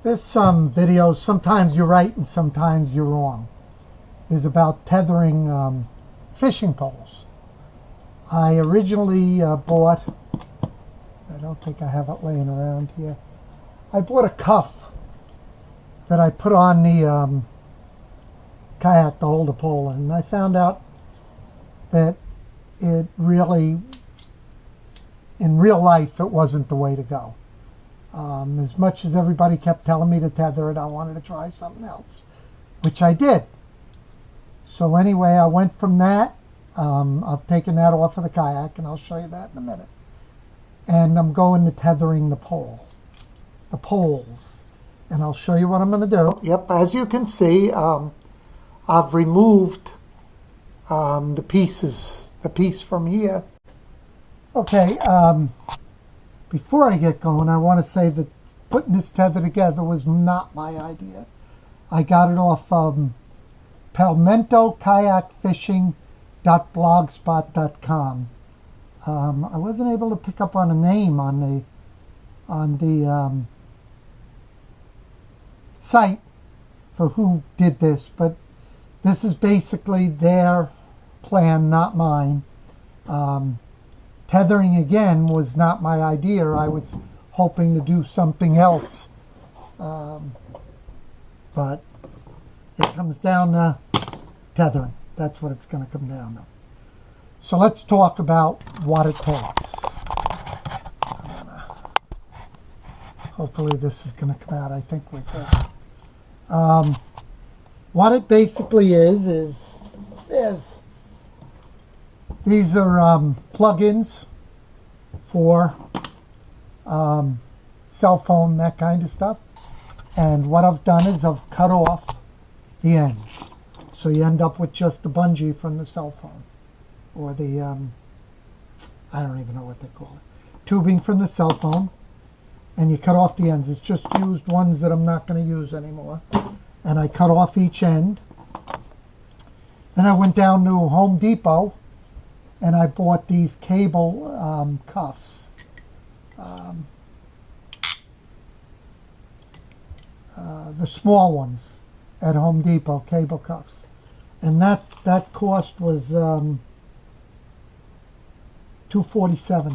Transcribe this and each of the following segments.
This video, sometimes you're right and sometimes you're wrong, is about tethering fishing poles. I originally bought, I don't think I have it laying around here, I bought a cuff that I put on the kayak to hold the pole in, and I found out that it really, in real life, it wasn't the way to go. As much as everybody kept telling me to tether it, I wanted to try something else, which I did. So anyway, I went from that. I've taken that off of the kayak, and I'll show you that in a minute. And I'm going to tethering the poles. And I'll show you what I'm going to do. Yep, as you can see, I've removed the piece from here. Okay, before I get going, I want to say that putting this tether together was not my idea. I got it off palmentokayakfishing.blogspot.com. I wasn't able to pick up on a name on the site for who did this, but this is basically their plan, not mine. Tethering again was not my idea. I was hoping to do something else, but it comes down to tethering. That's what it's going to come down to. So let's talk about what it takes. Hopefully this is going to come out. I think we're good. What it basically is these are plug-ins for cell phone, that kind of stuff. And what I've done is I've cut off the ends. So you end up with just the bungee from the cell phone. Or the, I don't even know what they call it. Tubing from the cell phone. And you cut off the ends. It's just used ones that I'm not going to use anymore. And I cut off each end. Then I went down to Home Depot and I bought these cable cuffs. The small ones at Home Depot, cable cuffs. And that cost was $247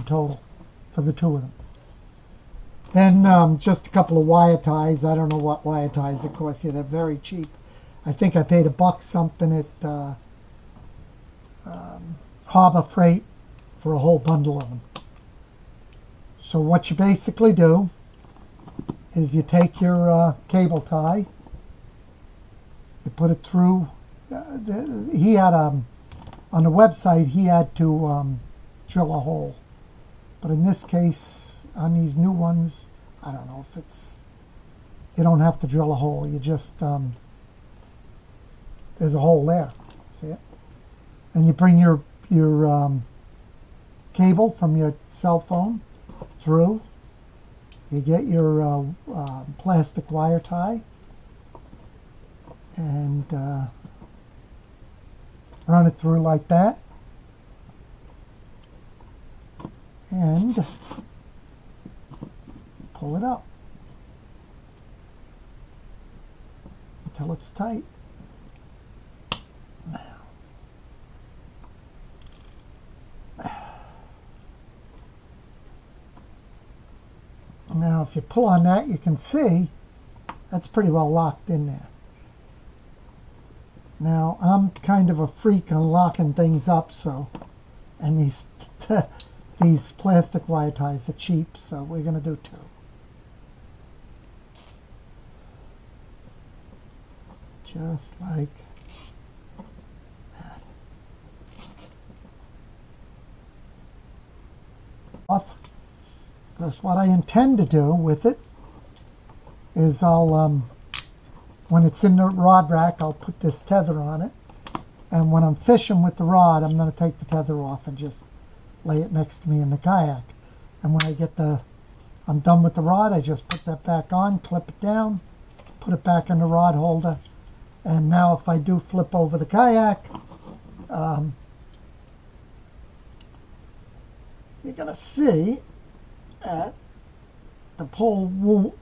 total for the two of them. Then just a couple of wire ties. I don't know what wire ties it cost you. They're very cheap. I think I paid $1 something at Harbor Freight for a whole bundle of them. So what you basically do is you take your cable tie, you put it through. He had on the website he had to drill a hole, but in this case on these new ones, I don't know if it's, you don't have to drill a hole. You just there's a hole there. See it? And you bring your cable from your cell phone through. You get your plastic wire tie and run it through like that, and pull it up until it's tight. Now if you pull on that, you can see that's pretty well locked in there. Now I'm kind of a freak on locking things up, so, and these plastic wire ties are cheap, so we're going to do two. Just like that. Off. Because what I intend to do with it is I'll, when it's in the rod rack, I'll put this tether on it. And when I'm fishing with the rod, I'm going to take the tether off and just lay it next to me in the kayak. And when I get I'm done with the rod, I just put that back on, clip it down, put it back in the rod holder. And now if I do flip over the kayak, you're going to see that the pole won't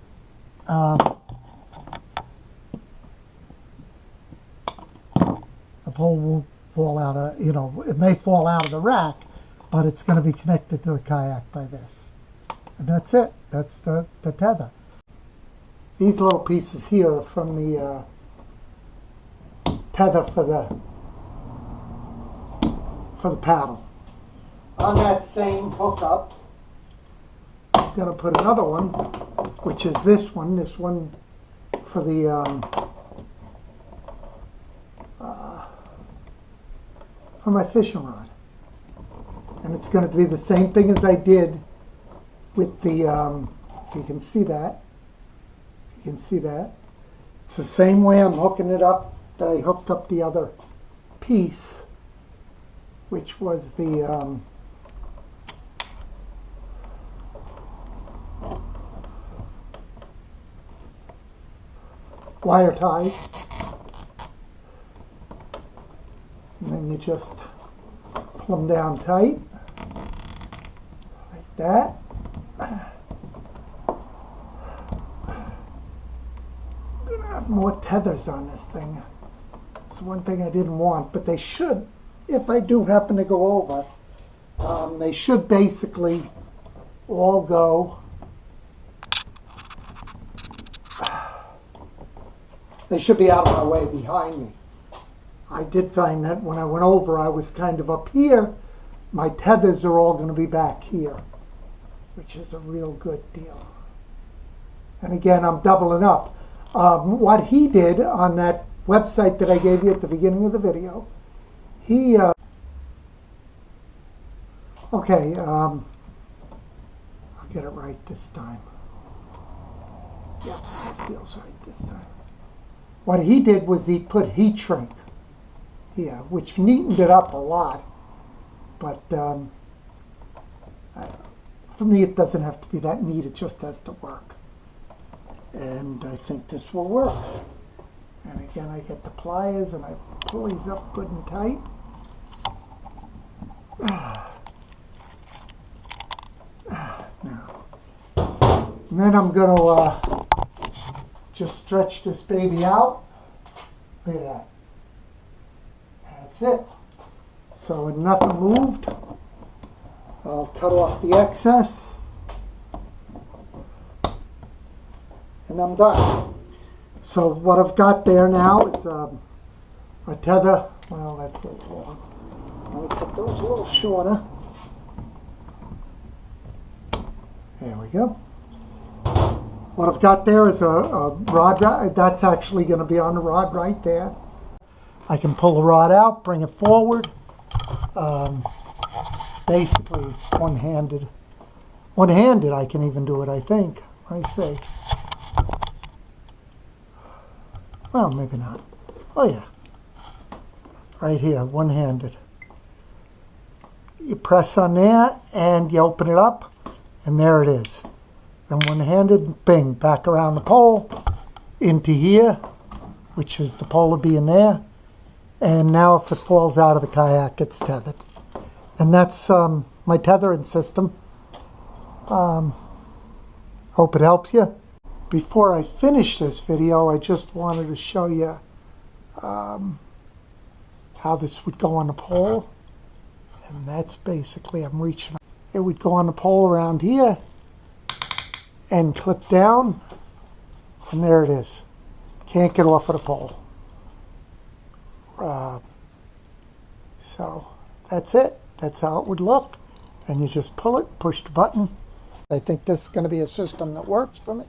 pole won't fall out of, it may fall out of the rack, but it's going to be connected to the kayak by this. And that's it. That's the tether. These little pieces here are from the tether for the paddle. On that same hookup, I'm going to put another one, which is this one for the for my fishing rod. And it's going to be the same thing as I did with the, if you can see that, it's the same way I'm hooking it up that I hooked up the other piece, which was the wire ties. And then you just pull them down tight, like that. I'm going to have more tethers on this thing. It's one thing I didn't want, but they should, if I do happen to go over, they should basically all go. They should be out of my way behind me. I did find that when I went over, I was kind of up here. My tethers are all going to be back here, which is a real good deal. And again, I'm doubling up. What he did on that website that I gave you at the beginning of the video, he, okay, I'll get it right this time. Yeah, it feels right this time. What he did was he put heat shrink here, which neatened it up a lot. But for me, it doesn't have to be that neat. It just has to work. And I think this will work. And again, I get the pliers and I pull these up good and tight. Now, and then I'm going to just stretch this baby out. Look at that. That's it. So when nothing moved, I'll cut off the excess. And I'm done. So what I've got there now is a tether. Well, that's a little long. Let me cut those a little shorter. There we go. What I've got there is a rod. That's actually going to be on the rod right there. I can pull the rod out, bring it forward. Basically one-handed. One-handed I can even do it, I think. I say. Well, maybe not. Oh yeah. Right here, one-handed. You press on there and you open it up and there it is. Then one-handed, bing, back around the pole into here, which is the pole will be in there. And now if it falls out of the kayak, it's tethered. And that's my tethering system. Hope it helps you. Before I finish this video, I just wanted to show you how this would go on the pole. And that's basically, I'm reaching. It would go on the pole around here and clip down. And there it is. Can't get off of the pole. So that's it. That's how it would look. And you just pull it, push the button. I think this is going to be a system that works for me.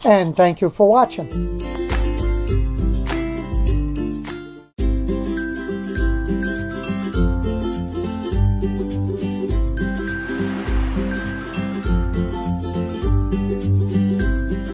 And thank you for watching.